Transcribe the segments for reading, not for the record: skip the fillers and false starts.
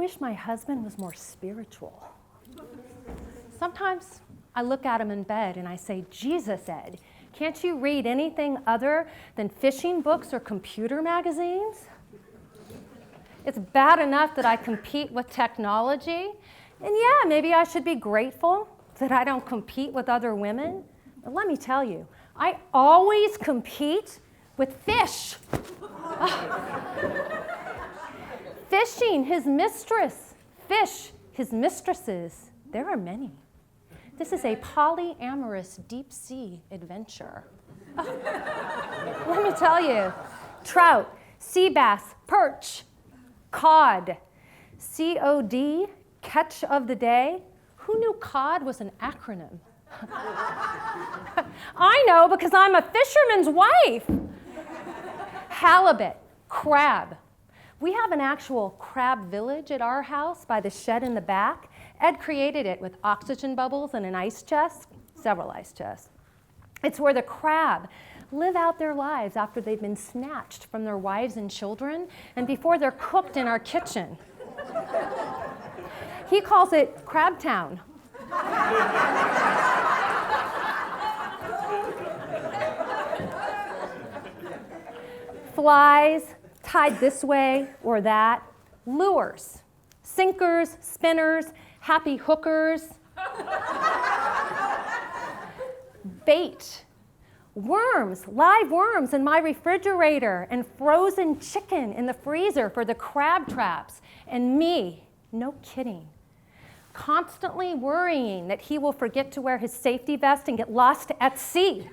wish my husband was more spiritual. Sometimes I look at him in bed and I say, Jesus, Ed, can't you read anything other than fishing books or computer magazines? It's bad enough that I compete with technology. And yeah, maybe I should be grateful that I don't compete with other women. But let me tell you, I always compete with fish. Fishing, his mistress. Fish, his mistresses. There are many. This is a polyamorous deep-sea adventure. Let me tell you, trout, sea bass, perch, cod, COD, catch of the day. Who knew cod was an acronym? I know because I'm a fisherman's wife. Halibut, crab. We have an actual crab village at our house by the shed in the back. Ed created it with oxygen bubbles and an ice chest, several ice chests. It's where the crab live out their lives after they've been snatched from their wives and children and before they're cooked in our kitchen. He calls it Crab Town. Flies tied this way or that, lures, sinkers, spinners, happy hookers, bait, worms, live worms in my refrigerator, and frozen chicken in the freezer for the crab traps, and me, no kidding, constantly worrying that he will forget to wear his safety vest and get lost at sea.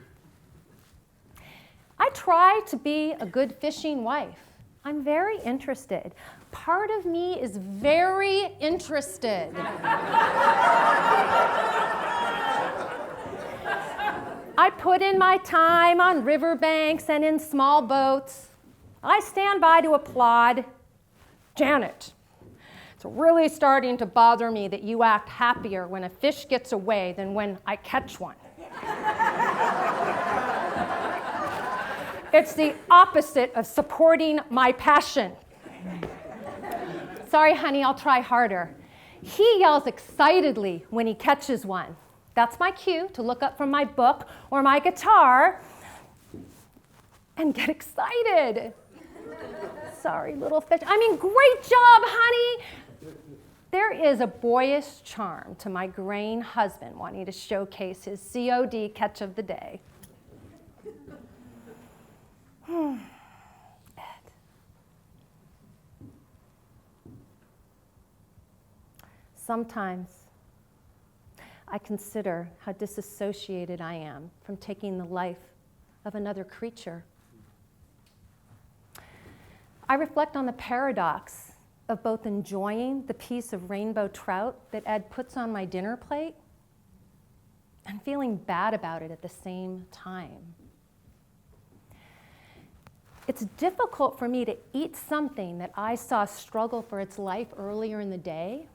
I try to be a good fishing wife. I'm very interested. Part of me is very interested. I put in my time on riverbanks and in small boats. I stand by to applaud. Janet, it's really starting to bother me that you act happier when a fish gets away than when I catch one. It's the opposite of supporting my passion. Sorry, honey, I'll try harder. He yells excitedly when he catches one. That's my cue to look up from my book or my guitar and get excited. Sorry, little fish. I mean, great job, honey. There is a boyish charm to my graying husband wanting to showcase his COD catch of the day. Ed. Sometimes I consider how disassociated I am from taking the life of another creature. I reflect on the paradox of both enjoying the piece of rainbow trout that Ed puts on my dinner plate and feeling bad about it at the same time. It's difficult for me to eat something that I saw struggle for its life earlier in the day,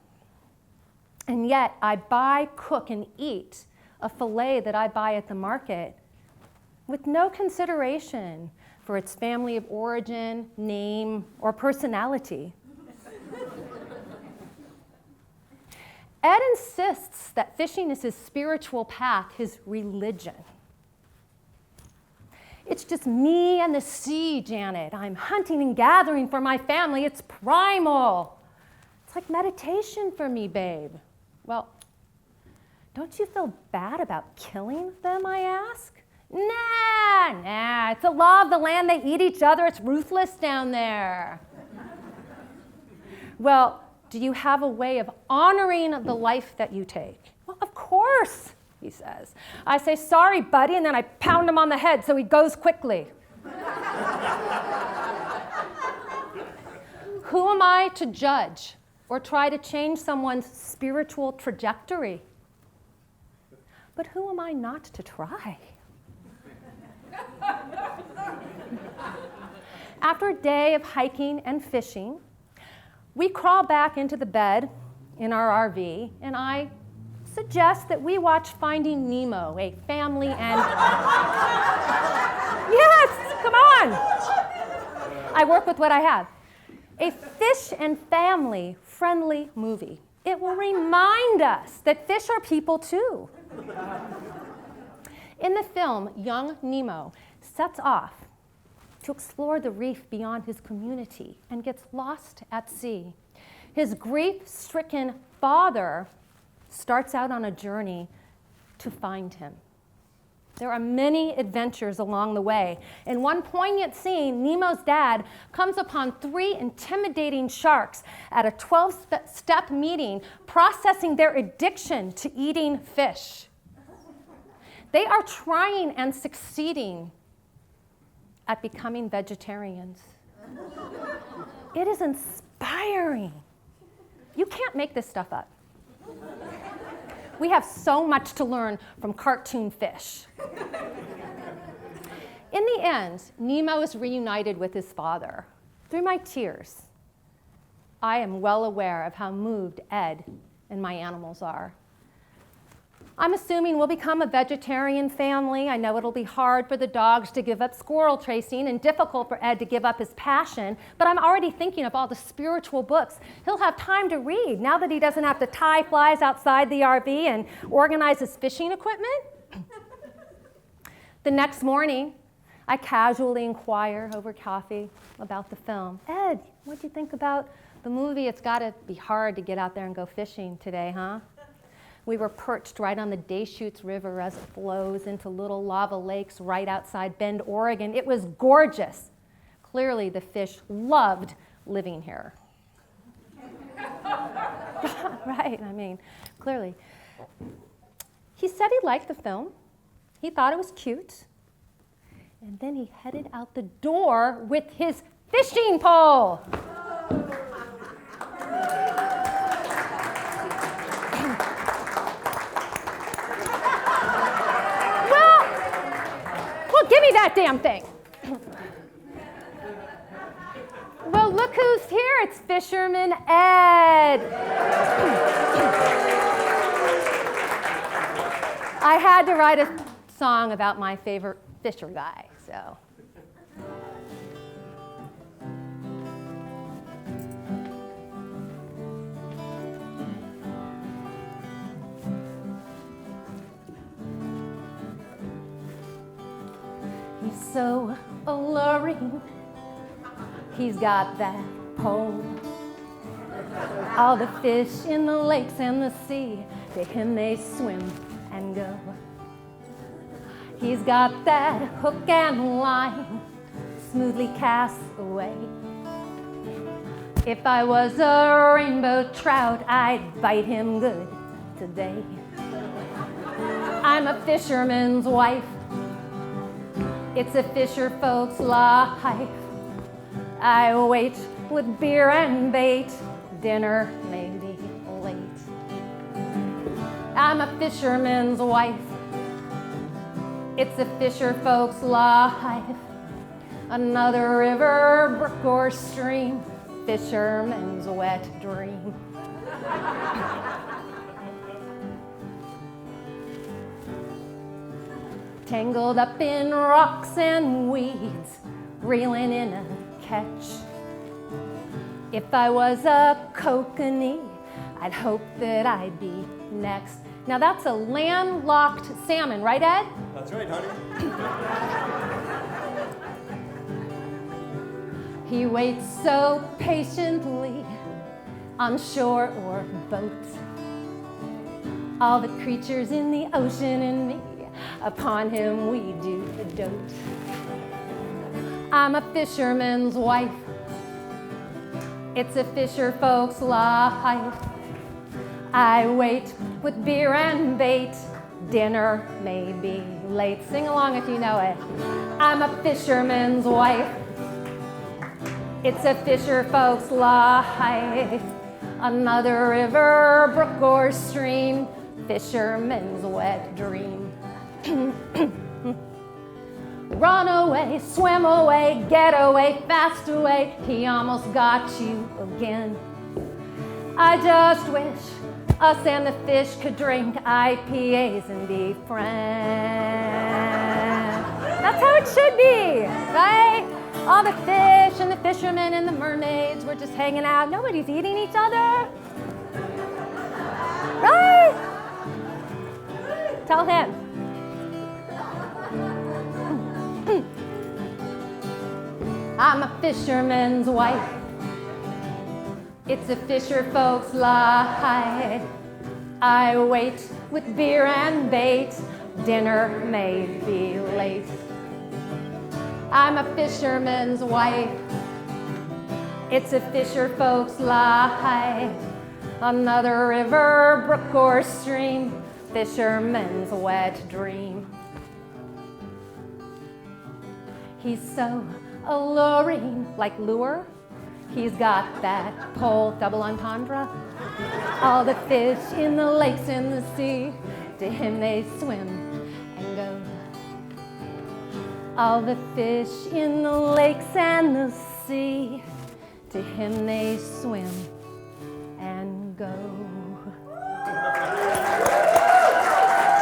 and yet I buy, cook, and eat a fillet that I buy at the market with no consideration for its family of origin, name, or personality. Ed insists that fishing is his spiritual path, his religion. It's just me and the sea, Janet. I'm hunting and gathering for my family. It's primal. It's like meditation for me, babe. Well, don't you feel bad about killing them, I ask? Nah, it's a law of the land. They eat each other. It's ruthless down there. Well, do you have a way of honoring the life that you take? Well, of course, he says. I say, sorry, buddy, and then I pound him on the head so he goes quickly. Who am I to judge or try to change someone's spiritual trajectory? But who am I not to try? After a day of hiking and fishing, we crawl back into the bed in our RV, and I suggest that we watch Finding Nemo, a family and... Yes, come on! I work with what I have. A fish and family friendly movie. It will remind us that fish are people too. In the film, young Nemo sets off to explore the reef beyond his community and gets lost at sea. His grief-stricken father starts out on a journey to find him. There are many adventures along the way. In one poignant scene, Nemo's dad comes upon 3 intimidating sharks at a 12-step meeting processing their addiction to eating fish. They are trying and succeeding at becoming vegetarians. It is inspiring. You can't make this stuff up. We have so much to learn from cartoon fish. In the end, Nemo is reunited with his father. Through my tears, I am well aware of how moved Ed and my animals are. I'm assuming we'll become a vegetarian family. I know it'll be hard for the dogs to give up squirrel tracing and difficult for Ed to give up his passion, but I'm already thinking of all the spiritual books he'll have time to read now that he doesn't have to tie flies outside the RV and organize his fishing equipment. The next morning, I casually inquire over coffee about the film. Ed, what'd you think about the movie? It's gotta be hard to get out there and go fishing today, huh? We were perched right on the Deschutes River as it flows into little lava lakes right outside Bend, Oregon. It was gorgeous. Clearly, the fish loved living here. Right, I mean, clearly. He said he liked the film. He thought it was cute. And then he headed out the door with his fishing pole. Give me that damn thing. Well, look who's here. It's Fisherman Ed. I had to write a song about my favorite fisher guy, so. He's so alluring, he's got that pole. All the fish in the lakes and the sea, to him they swim and go. He's got that hook and line, smoothly cast away. If I was a rainbow trout, I'd bite him good today. I'm a fisherman's wife. It's a fisher folks' life. I wait with beer and bait. Dinner may be late. I'm a fisherman's wife. It's a fisher folks' life. Another river, brook, or stream. Fisherman's wet dream. Tangled up in rocks and weeds, reeling in a catch. If I was a kokanee, I'd hope that I'd be next. Now that's a landlocked salmon, right, Ed? That's right, honey. He waits so patiently on shore or boat. All the creatures in the ocean and me, upon him we do dote. I'm a fisherman's wife. It's a fisher folks' life. I wait with beer and bait. Dinner may be late. Sing along if you know it. I'm a fisherman's wife. It's a fisher folks' life. Another river, brook, or stream. Fisherman's wet dream. Run away, swim away, get away, fast away. He almost got you again. I just wish us and the fish could drink IPAs and be friends. That's how it should be, right? All the fish and the fishermen and the mermaids were just hanging out. Nobody's eating each other. Right? Tell him. I'm a fisherman's wife. It's a fisher folks' life. I wait with beer and bait. Dinner may be late. I'm a fisherman's wife. It's a fisher folks' life. Another river, brook, or stream. Fisherman's wet dream. He's so alluring, like lure. He's got that pole, double entendre. All the fish in the lakes and the sea, to him they swim and go. All the fish in the lakes and the sea, to him they swim and go.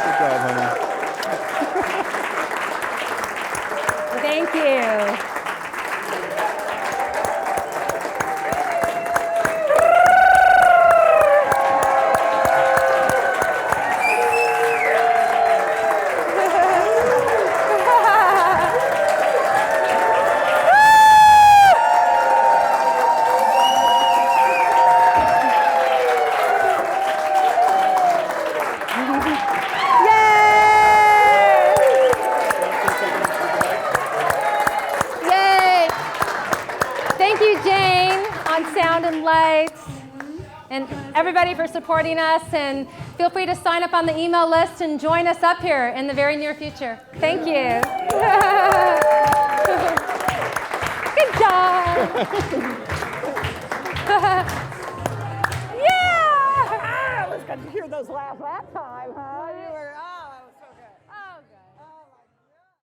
Good job, honey. Thank you. And everybody for supporting us, and feel free to sign up on the email list and join us up here in the very near future. Thank you. Good job. Yeah! I was going to hear those laughs that time, huh? You were